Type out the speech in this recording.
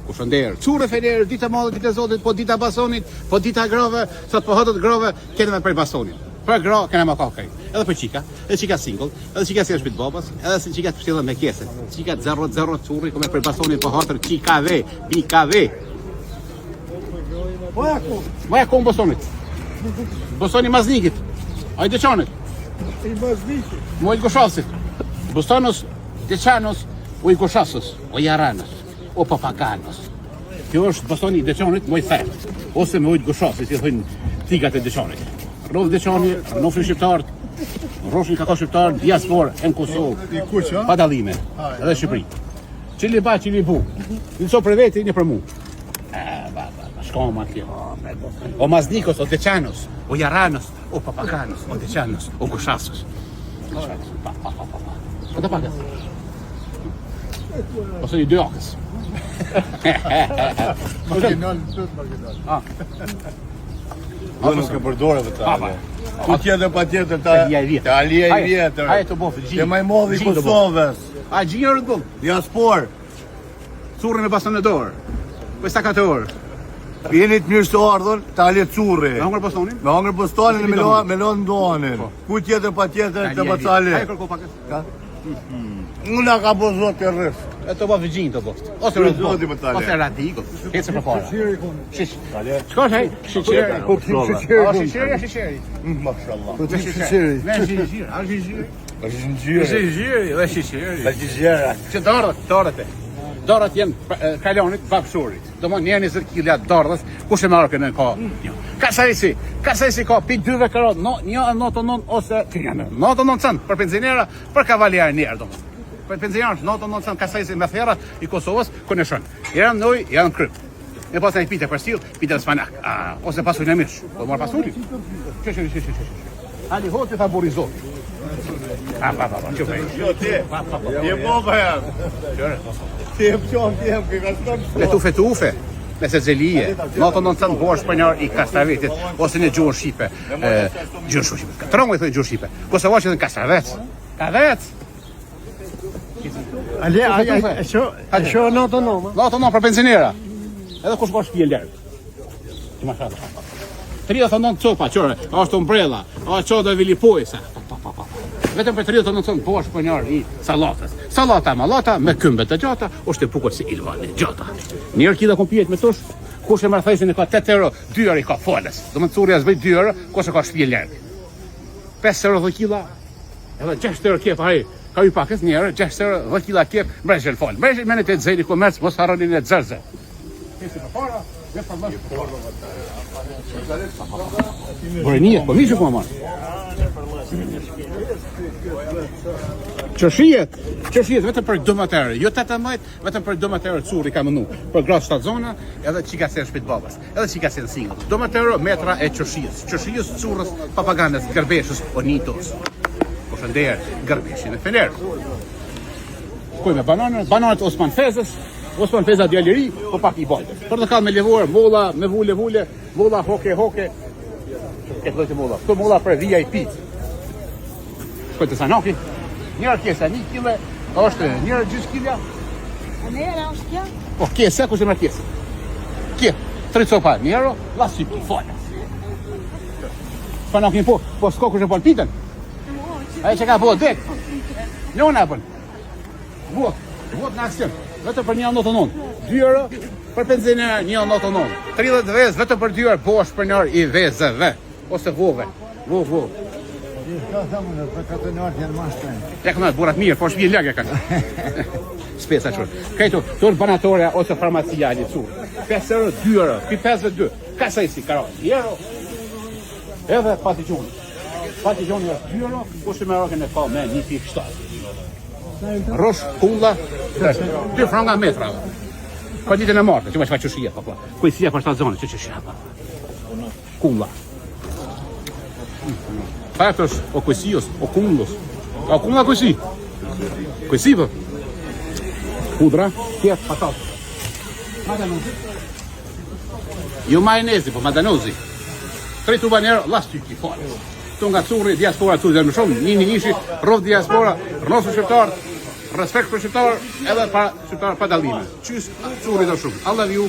Kushënder, çurë fener, dita madhe, dita zotit, po dita basonit, po dita grove, sot po hotët grove, kene me për basonit. Për gro, kene me kakaj. Edhe për qika, edhe qika single, edhe qika si është bitë babas, edhe si qika të pështjela me kese. Qika 0-0 çurri, kome për basonit po hotër, qikave, bikave. Moja kom basonit. Basoni maznikit. Aj deqanit. I maznikit. Moj goshasit. Bostonos, deqanos, o i goshasos, o jaranos, o papaganos. Kjo është bastoni i deqanit, moj theft. Ose me ujtë goshasit, si thëjnë tigat e deqanit. Rrovë deqani, rnofin shqiptarët, rroshin ka shqiptarët, diasporë, në Kosovë, pa dallime, edhe Shqipëri. Qili ba, qili bu. Nëso për veti, një për mu. Shkoma atje. O maznikos, o deqanos, o jaranos, o papaganos, o deqanos, o goshasos. Po të pakas. Ose një dy akës. Marginal, tëtë marginal. Unë s'ke përdore dhe ta ale. Ku tjetër pa tjetër ta Alia i vjetër. Aje të bofë, gjinë. Te maj modhi Kosovës. A gjinë rëtë bofë. Diaspor. Curri me baston e dorë. Për sa 4 orë. Jeni të mirë së ardhën, ta ale curri. Me hongër bastonin? Me hongër postonin e me lonë ndonin. Ku tjetër pa tjetër të bacale. Aje kërko pakës. Unë ka po zotë të rrës. E të bofë gjinë të bofë. Ose rëtë bofë. Ose radiko. Hecë për para. Shish. Shko shaj? Shisheri. Po tim shisheri. A shisheri, shisheri. Mashallah. Po tim shisheri. Me shisheri. A shisheri. Është ngjyrë. Shisheri dhe shisheri. Është gjëra. Që dorët e. Dorët jenë kalonit, babshurit. Do më një 20 kg dorës, kush e marrë kënë ka? Kasajsi ka pi 2 karot, një 99 ose 99 cent për penzinera, për kavaljarë njerë do më. Për penzinjarë 99 cent kasajsi me thera i Kosovës, ku në shënë. Janë noj, janë kryp. E pas në i pite për stil, pite dhe spanak. Ose pasurin e mish. Po marrë pasurin? Që. Ali hoti favorizot. Pa, që fej. Jo, ti. Je boba jam. Ti e pëqon, ke ka shkon. Me tufe. Me se gjelije, 99 cent bosh për njërë i Kastravetit, ose një gjurë Shqipe, gjurë Shqipe. Trongo i thënë gjurë Shqipe. Kosovo që dhe në Kastravec. Kavec! Ale, a që 99? 99 për penzinera. Edhe kush ka shtëpi e lërgë. Që ma shatë. 39 copa, qërë, është umbrella, qo do vilipoj, sa. Vetëm për 39 cent bosh për njërë i salatës. Salata malata me këmbët të gjata, është e pukur si ilvani gjata. Njërë kida kom pjetë me tush, kush e marrë thajsin e ka 8 euro, 2 euro i ka foles. Do më të curja zbëjt 2 euro, kush e ka shtëpi e lërgë. 5 euro dhe kila, edhe 6 euro kjep, ka ju pakës njerë, 6 euro dhe kila kjep, mrejsh e lë falë. Mrejsh e menet e të zëjnë i komerc, mos haronin e të zërze. Kesi për para, dhe për mështë. Bërënije, po vishë ku më marë. Qërshijet vetëm për 12 euro, jo 18, vetëm për 12 euro curi ka mënu. Për gras 7 zona, edhe qika se në shpit babas, edhe qika se në single. 12 euro metra e qërshijes. Qërshijes, curës, papagandes, gërbeshës, onitos. Po shënderë, gërbeshin e fenerë. Kuj me bananët Osman Fezës, Osman Feza djallëri, po pak i bajtë. Për të kalë me levore, molla, me vule, molla, hoke. Këtë dojtë molla. Këto molla për VIP. Shkojtë të Sanaki. Njërë kjesa 1 kile, është njërë gjysë kilja. A nera është kja? Po, kjesa, kushtë e mërë kjesa. Kje, 3 copa njëro, la si për falja. Sanaki po s'ko kushtë e po në pitën. Aje që ka po dek. Njona e bënë. Vot në aksion. Vetëm për 1,99. 2 euro për penzinera 1,99. 30 vezë vetëm për 2 euro bosh për njërë i vezëve. Ose vove. Vo. Ka thamë, për 4 orë janë ma shpenë. Ja këmë burat mirë, po shpje lëgë e kanë. Spesa qërë. Kajtu, të është banatoria ose farmacia një curë. 5 euro, 2 euro, pi 5,2. Ka sa i si, karo, 1 euro. Edhe pati gjoni. Pati gjoni është 2 euro, kushtë me roken e pa me 1,7. Rosh, kulla, 2 franga metra. Pa ditën e martë, që ma që fa qëshia, pa. Kujësia për 7 zone, që qëshia, pa. Kulla. Patos, o kuesios, o cúmulos. O cúmulo kuesi. Kuesi, po. Pudra, kjetë, patat. Madanozi. Jo majonezi, po madanozi. 3 tuba njerë, las ty ki fare. Këtu nga curri, diaspora, tu dhe më shumë, një ishi, rrëv diaspora, rënosu shqiptarë, Respekt për shqiptar edhe pa shqiptar pa dallime. Qys, çuri do shumë. I love you.